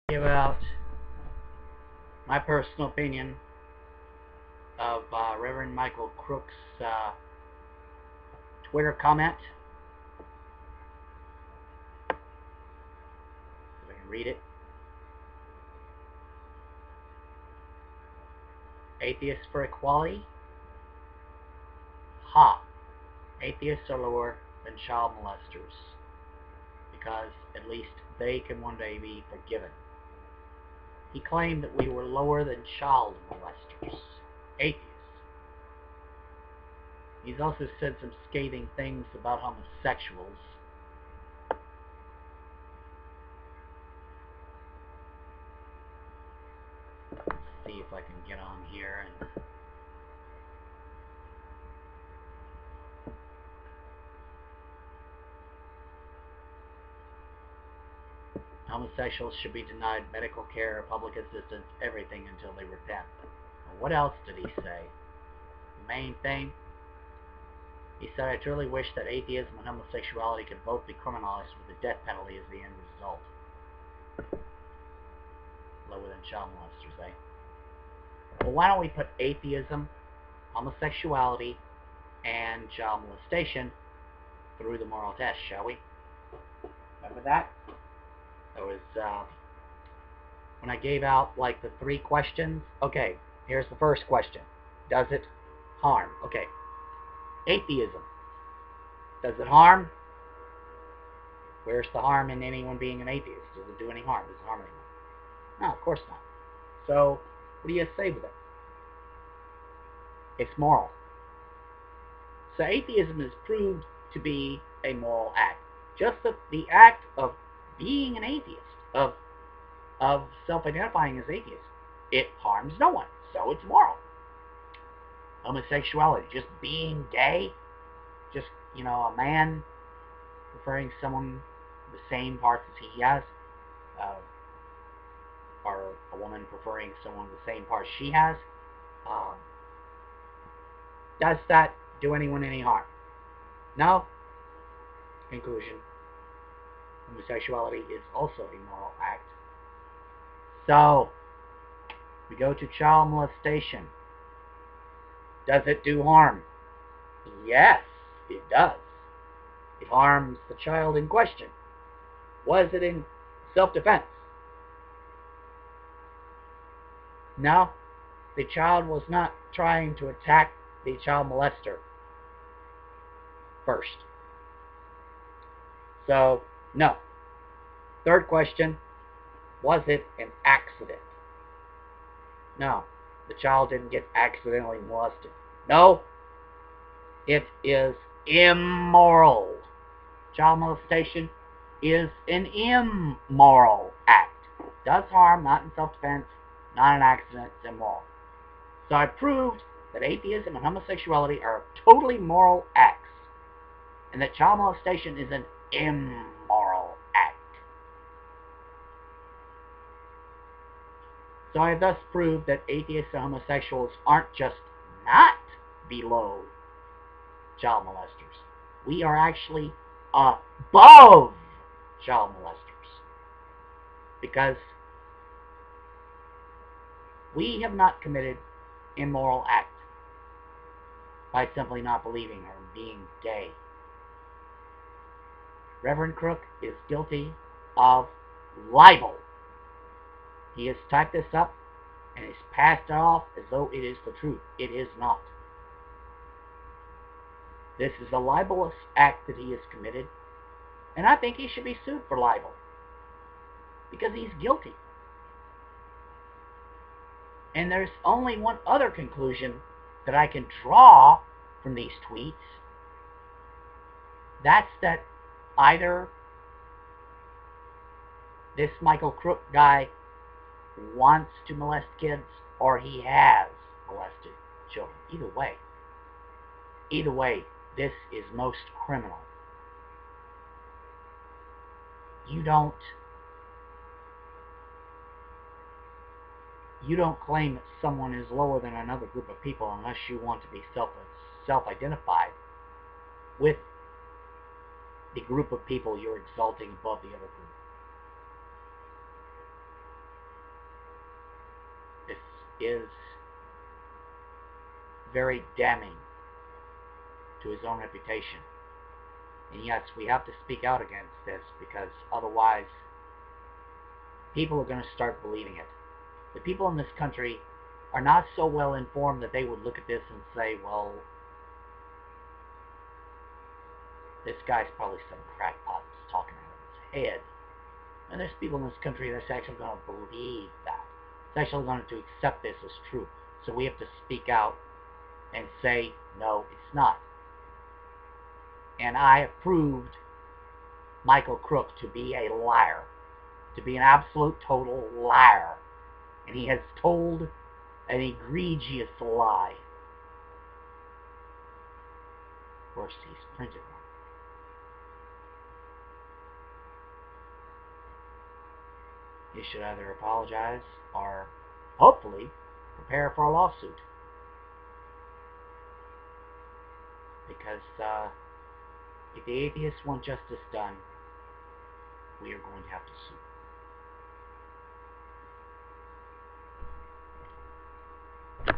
Give out my personal opinion of Reverend Michael Crook's Twitter comment. If I can read it. Atheists for equality? Ha! Atheists are lower than child molesters because at least they can one day be forgiven. He claimed that we were lower than child molesters. Atheists. He's also said some scathing things about homosexuals. Let's see if I can get on here and homosexuals should be denied medical care, public assistance, everything until they repent. Well, what else did he say? The main thing, he said, I truly wish that atheism and homosexuality could both be criminalized with the death penalty as the end result. Lower than child molesters, eh? Well, why don't we put atheism, homosexuality, and child molestation through the moral test, shall we? Remember that? That was when I gave out like the 3 questions. Okay, here's the first question. Does it harm? Okay. Atheism. Does it harm? Where's the harm in anyone being an atheist? Does it do any harm? Does it harm anyone? No, of course not. So, what do you say with it? It's moral. So atheism is proved to be a moral act. Just the act of being an atheist, of self-identifying as atheist, it harms no one, so it's moral. Homosexuality, just being gay, just, a man preferring someone the same parts as he has, or a woman preferring someone the same parts she has, does that do anyone any harm? No. Conclusion. Homosexuality is also a moral act. So, we go to child molestation. Does it do harm? Yes, it does. It harms the child in question. Was it in self-defense? No, the child was not trying to attack the child molester first. So, no. Third question, was it an accident? No, the child didn't get accidentally molested. No, it is immoral. Child molestation is an immoral act. It does harm, not in self-defense, not an accident, it's immoral. So I proved that atheism and homosexuality are totally moral acts, and that child molestation is an immoral act. So I have thus proved that atheists and homosexuals aren't just not below child molesters. We are actually above child molesters, because we have not committed immoral act by simply not believing or being gay. Reverend Crook is guilty of libel. He has typed this up and has passed it off as though it is the truth. It is not. This is a libelous act that he has committed, and I think he should be sued for libel, because he's guilty. And there's only one other conclusion that I can draw from these tweets. That's that either this Michael Crook guy wants to molest kids, or he has molested children. Either way, this is most criminal. You don't claim that someone is lower than another group of people unless you want to be self-identified with the group of people you're exalting above the other group. is very damning to his own reputation. And yes, we have to speak out against this, because otherwise people are going to start believing it. The people in this country are not so well informed that they would look at this and say, well, this guy's probably some crackpot that's talking out of his head. And there's people in this country that's actually going to believe that. It's actually going to accept this as true. So we have to speak out and say, no, it's not. And I have proved Michael Crook to be a liar, to be an absolute total liar. And he has told an egregious lie. Of course, he's printed one. He should either apologize or, hopefully, prepare for a lawsuit. Because if the atheists want justice done, we are going to have to sue.